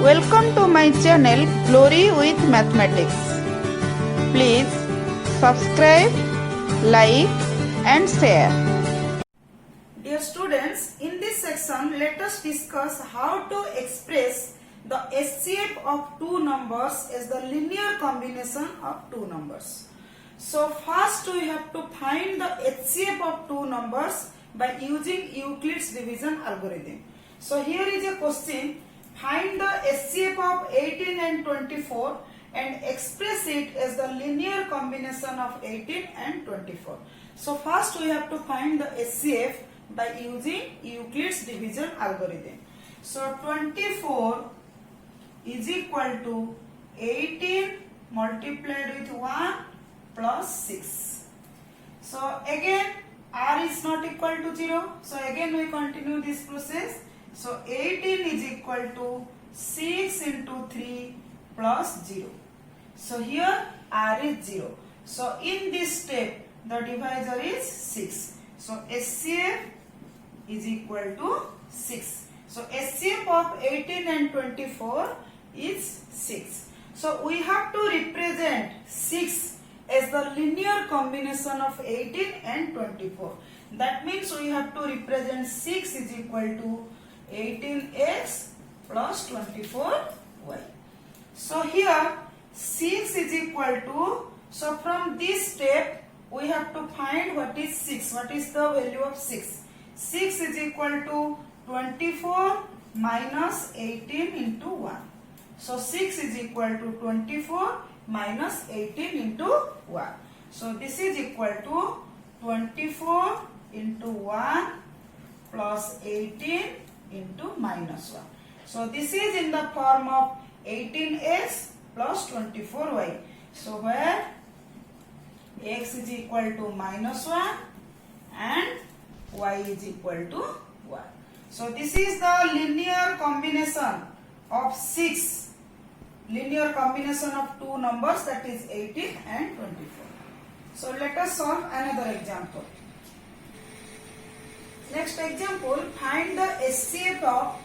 Welcome to my channel Glory with Mathematics. Please subscribe, like and share. Dear students, in this section let us discuss how to express the HCF of two numbers as the linear combination of two numbers. So first we have to find the HCF of two numbers by using Euclid's division algorithm. So here is a question. Find the HCF of 18 and 24 and express it as the linear combination of 18 and 24. So first we have to find the HCF by using Euclid's division algorithm. So 24 is equal to 18 multiplied with 1 plus 6. So again r is not equal to 0. So again we continue this process. So 18 is equal to 6 into 3 plus 0. So here r is 0. So in this step the divisor is 6. So HCF is equal to 6. So HCF of 18 and 24 is 6. So we have to represent 6 as the linear combination of 18 and 24. That means we have to represent 6 is equal to 18x plus 24y. So here 6 is equal to, so from this step we have to find what is 6, what is the value of 6. 6 is equal to 24 minus 18 into 1. So 6 is equal to 24 minus 18 into 1. So this is equal to 24 into 1 plus 18 into minus 1. So this is in the form of 18x plus 24y. So where x is equal to minus 1 and y is equal to 1. So this is the linear combination of 6. Linear combination of two numbers, that is 18 and 24. So let us solve another example. Next example, find the HCF of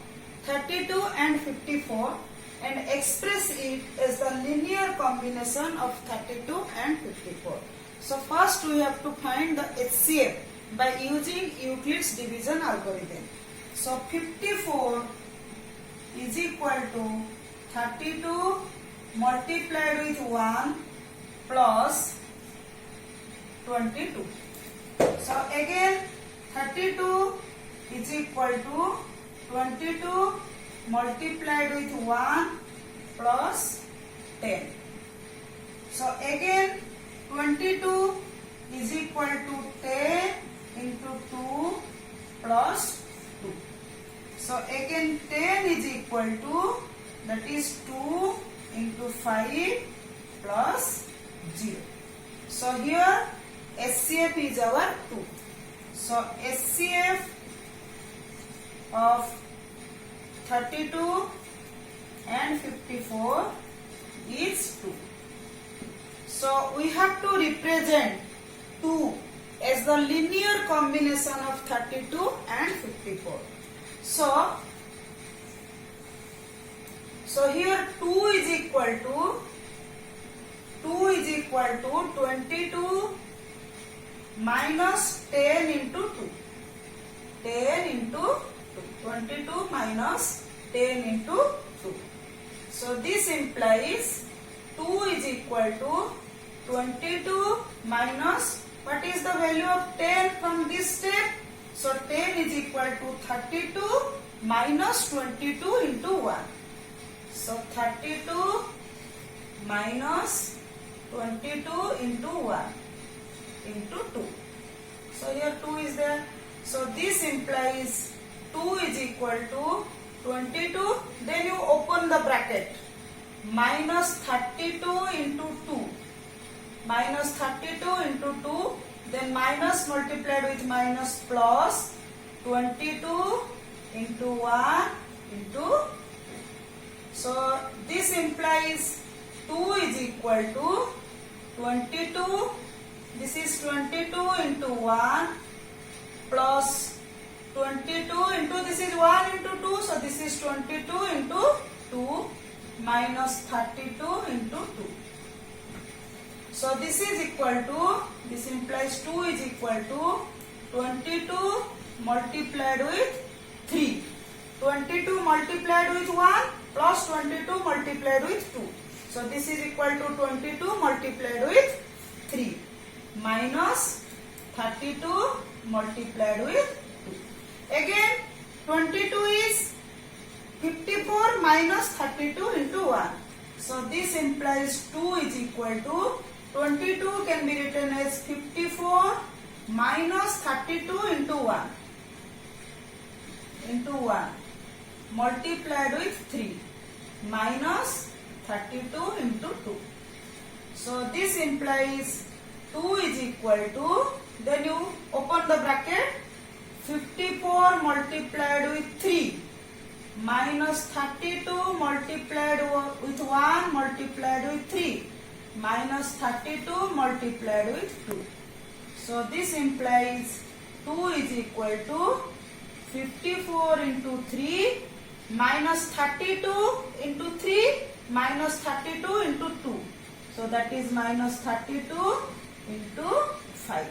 32 and 54 and express it as the linear combination of 32 and 54. So first we have to find the HCF by using Euclid's division algorithm. So 54 is equal to 32 multiplied with 1 plus 22. So again 32 is equal to 22 multiplied with 1 plus 10. So again 22 is equal to 10 into 2 plus 2. So again 10 is equal to, that is 2 into 5 plus 0. So here HCF is our 2. So HCF of 32 and 54 is 2. So we have to represent 2 as the linear combination of 32 and 54. So here 2 is equal to 22 minus 10 into 2. 10 into 2. 22 minus 10 into 2. So this implies 2 is equal to 22 minus, what is the value of 10 from this step? So 10 is equal to 32 minus 22 into 1. So 32 minus 22 into 1 into 2. So here 2 is there. So this implies 2 is equal to 22. Then you open the bracket. Minus 32 into 2. Minus 32 into 2. Then minus multiplied with minus plus 22 into 1 into 2. So this implies 2 is equal to 22. This is 22 into 1 plus 22 into, this is 1 into 2, so this is 22 into 2 minus 32 into 2. So this is equal to, this implies 2 is equal to 22 multiplied with 3. 22 multiplied with 1 plus 22 multiplied with 2. So this is equal to 22 multiplied with 3 minus 32 multiplied with 2. Again 22 is 54 minus 32 into 1. So this implies 2 is equal to 22 can be written as 54 minus 32 into 1 multiplied with 3 minus 32 into 2. So this implies 2 is equal to, then you open the bracket, 54 multiplied with 3 minus 32 multiplied with 1 multiplied with 3 minus 32 multiplied with 2. So this implies 2 is equal to 54 into 3 minus 32 into 3 minus 32 into 2. So that is minus 32 into 5.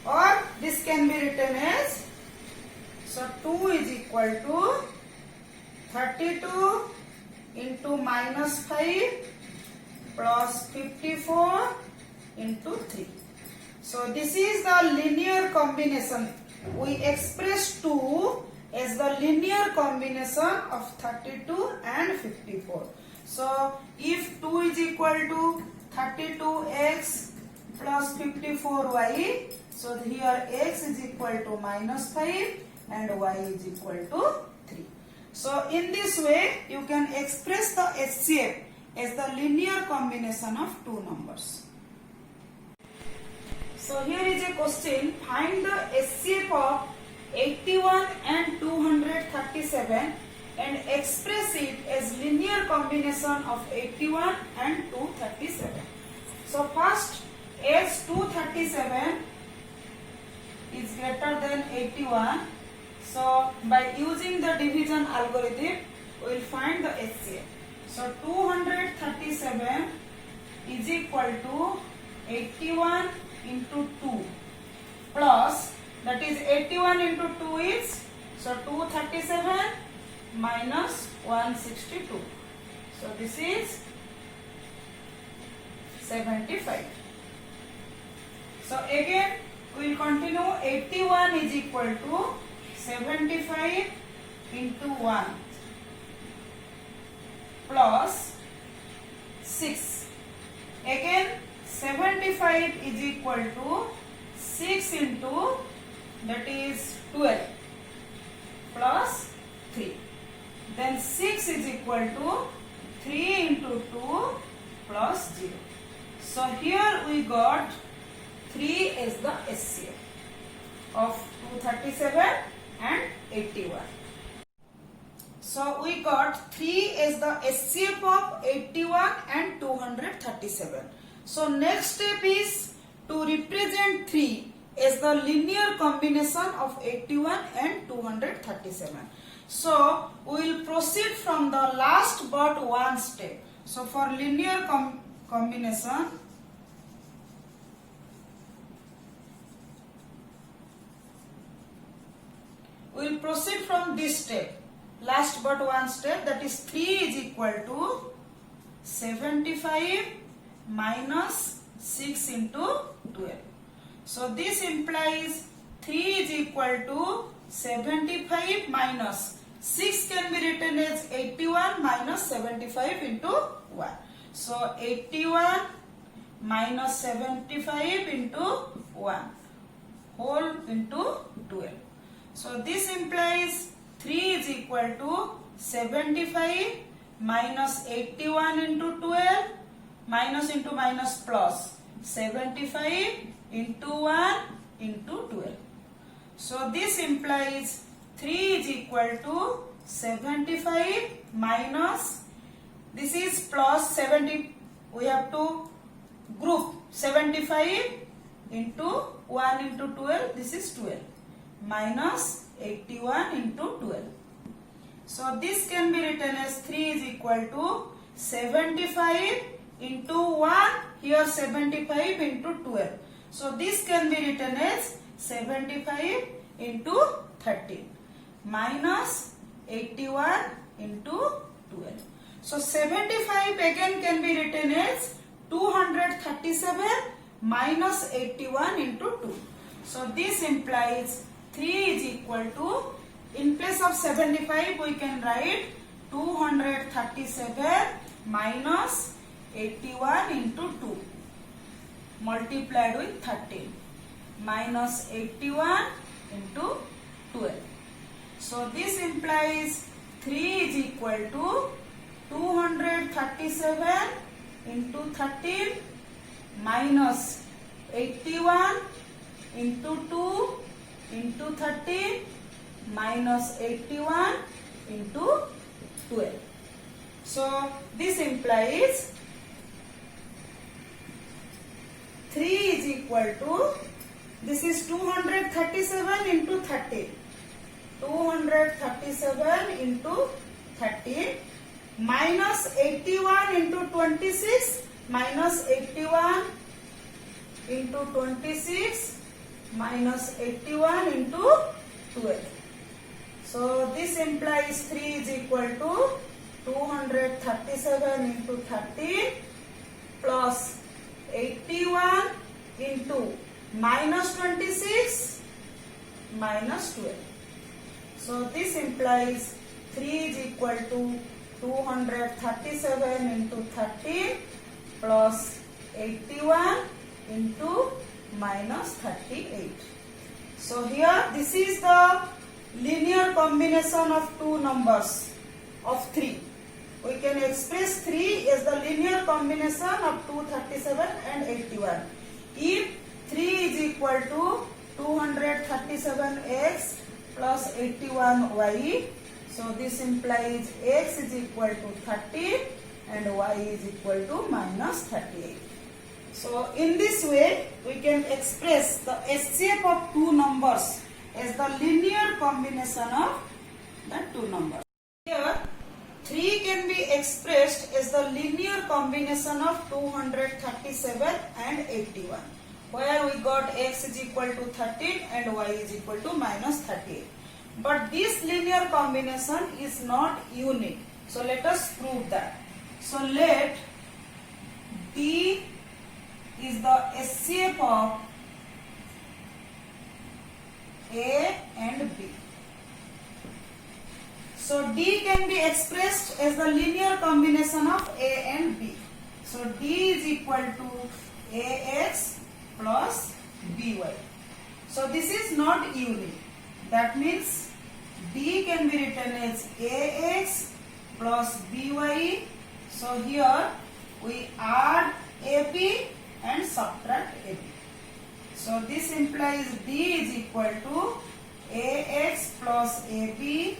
Or this can be written as, so 2 is equal to 32 into minus 5 plus 54 into 3. So this is the linear combination. We express 2 as the linear combination of 32 and 54. So if 2 is equal to 32x plus 54y, so here x is equal to minus 5 and y is equal to 3. So in this way you can express the HCF as the linear combination of two numbers. So here is a question, find the HCF of 81 and 237 and express it as linear combination of 81 and 237. So first, as 237 is greater than 81, so by using the division algorithm, we will find the HCF. So 237 is equal to 81 into 2 plus, that is 81 into 2 is, so 237 minus 162. So this is 75. So again we will continue. 81 is equal to 75 into 1 plus 6. Again 75 is equal to 6 into, that is 12 plus 3. Then 6 is equal to 3 into 2 plus 0. So here we got 3 as the HCF of 237 and 81. So we got 3 as the HCF of 81 and 237. So next step is to represent 3 as the linear combination of 81 and 237. So we will proceed from the last but one step. So for linear combination, we will proceed from this step, last but one step, that is 3 is equal to 75 minus 6 into 12. So this implies 3 is equal to 75 minus 6 can be written as 81 minus 75 into 1. So 81 minus 75 into 1 whole into 12. So this implies 3 is equal to 75 minus 81 into 12 minus into minus plus 75 into 1 into 12. So this implies 3 is equal to 75 minus, this is plus 70, we have to group 75 into 1 into 12, this is 12 minus 81 into 12. So this can be written as 3 is equal to 75 into 1, here 75 into 12. So this can be written as 75 into 13 minus 81 into 12. So 75 again can be written as 237 minus 81 into 2. So this implies 3 is equal to, in place of 75 we can write 237 minus 81 into 2 multiplied with 13 minus 81 into 12. So this implies 3 is equal to 237 into 13 minus 81 into 2 into 13 minus 81 into 12. So this implies 3 is equal to, this is 237 into 13. 237 into 13 minus 81 into 26 minus 81 into 26 minus 81 into 12. So this implies 3 is equal to 237 into 13 plus 81 into minus 26 minus 12. So this implies 3 is equal to 237 into 13 plus 81 into minus 38. So here this is the linear combination of two numbers of 3. We can express 3 as the linear combination of 237 and 81. If 3 is equal to 237x plus 81y, so this implies x is equal to 30 and y is equal to minus 38. So in this way we can express the SCF of two numbers as the linear combination of the two numbers. Here 3 can be expressed as the linear combination of 237 and 81, where we got x is equal to 13 and y is equal to minus 38. But this linear combination is not unique. So let us prove that. So let D is the SCF of A and B. So D can be expressed as the linear combination of A and B. So D is equal to AX plus BY. So this is not unique. That means D can be written as AX plus BY. So here we add AB and subtract AB. So this implies D is equal to AX plus AB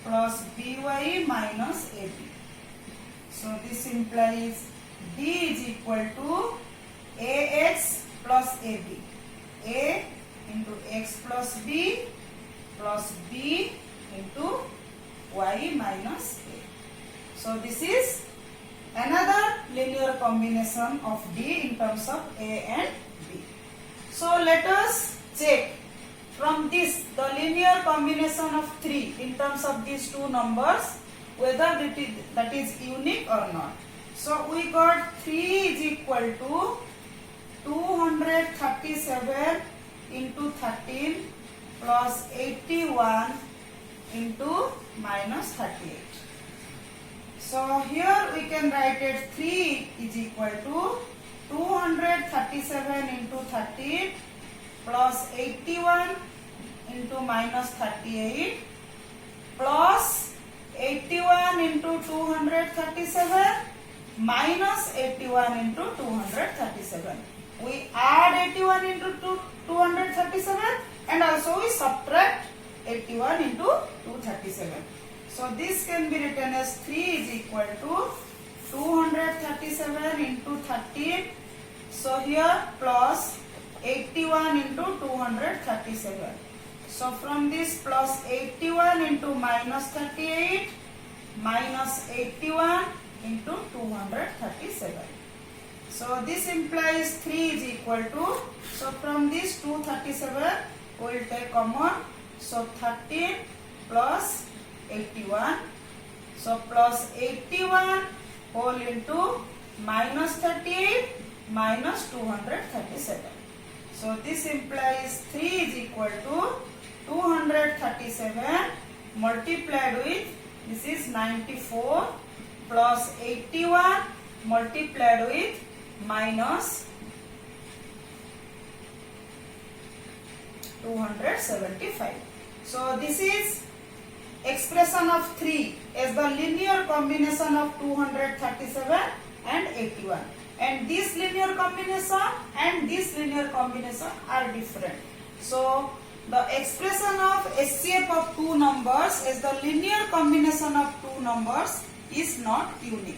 plus BY minus AB. So this implies D is equal to AX plus AB. A into X plus B plus B into Y minus A. So this is another linear combination of D in terms of A and B. So let us check from this the linear combination of 3 in terms of these two numbers whether that is unique or not. So we got 3 is equal to 237 into 13 plus 81 into minus 38. So here we can write it 3 is equal to 237 into 13 plus 81 into minus 38 plus 81 into 237 minus 81 into 237. We add 81 into 237 and also we subtract 81 into 237. So this can be written as 3 is equal to 237 into 13. So here plus 81 into 237. So from this plus 81 into minus 38 minus 81 into 237. So this implies 3 is equal to, so from this 237 we will take common, so 13 plus 81, so plus 81 whole into minus 38 minus 237. So this implies 3 is equal to 237 multiplied with, this is 94 plus 81 multiplied with minus 275. So this is expression of 3 as the linear combination of 237 and 81. And this linear combination and this linear combination are different. So the expression of SCF of two numbers as the linear combination of two numbers is not unique.